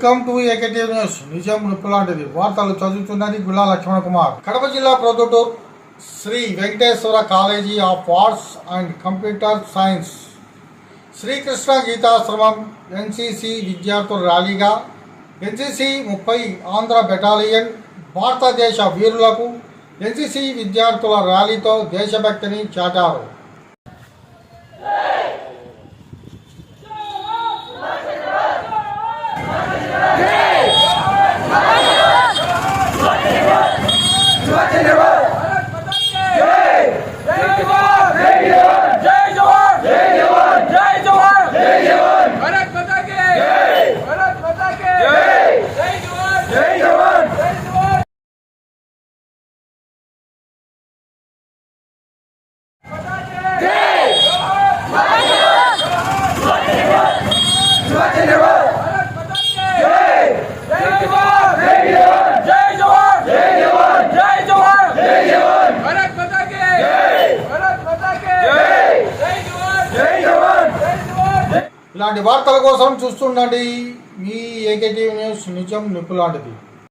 Welcome to ఏకేటీ news. నిజం నిప్పులాంటిది. వార్తలు చదువుతున్నది గుల్లా లక్ష్మణ కుమార్. కడప జిల్లా Proddatur Sri Venkateswara college of arts and computer science Srikrishna Geethashramam NCC విద్యార్థుల ర్యాలీగా ఎన్సిసి 30 ఆంధ్ర బెటాలియన్ భారతదేశ వీరులకు ఎన్సిసి విద్యార్థుల ర్యాలీతో దేశభక్తిని చాటారు. ఇలాంటి వార్తల కోసం చూస్తుండండి మీ ఏకేటీ న్యూస్. నిజం నిప్పులాంటిది.